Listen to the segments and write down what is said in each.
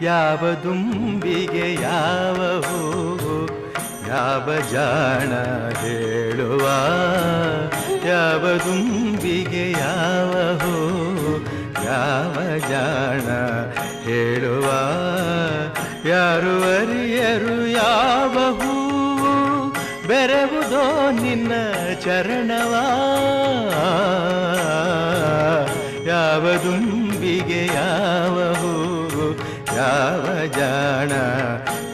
ಯಾವ ದುಂಬಿಗೆ ಯಾವ ಹೂವು, ಯಾವ ಜಾಣ ಹೇಳುವ, ಯಾವ ದುಂಬಿಗೆ ಯಾವ ಹೂವು, ಯಾವ ಜಾಣ ಹೇಳುವ, ಯಾರು ಅರಿಯರು ಯಾವ ಹೂವು ಬೆರೆವುದೋ ನಿನ್ನ ಚರಣವ, ಯಾವ ದುಂಬಿಗೆ ಯಾವ ಹೂವು, ಯಾವ ಜಾಣ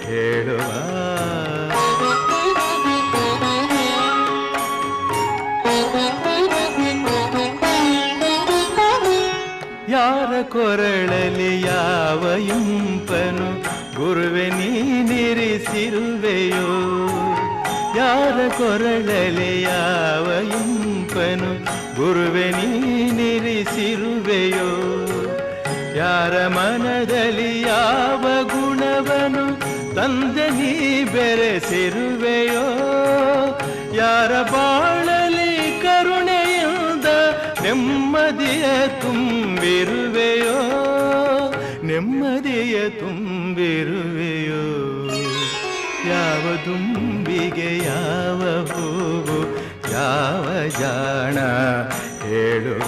ಹೇಳುವ. ಯಾರ ಕೊರಳಲಿ ಯಾವ ಇಂಪನು ಗುರುವೆ ನೀನಿರಿಸಿರುವೆಯೋ, ಯಾರ ಕೊರಳಲಿ ಯಾವ ಇಂಪನು ಗುರುವೆ ನೀನಿರಿಸಿರುವೆಯೋ, ಯಾರ ಮನದಲ್ಲಿ ಯಾವ ಗುಣವನು ತಂದೆ ನೀ ಬೆರೆಸಿರುವೆಯೋ, ಯಾರ ಬಾಳಲಿ ಕರುಣೆಯಿಂದ ನೆಮ್ಮದಿಯ ತುಂಬಿರುವೆಯೋ, ನೆಮ್ಮದಿಯ ತುಂಬಿರುವೆಯೋ, ಯಾವ ದುಂಬಿಗೆ ಯಾವ ಹೂವು, ಯಾವ ಜಾಣ ಹೇಳುವ.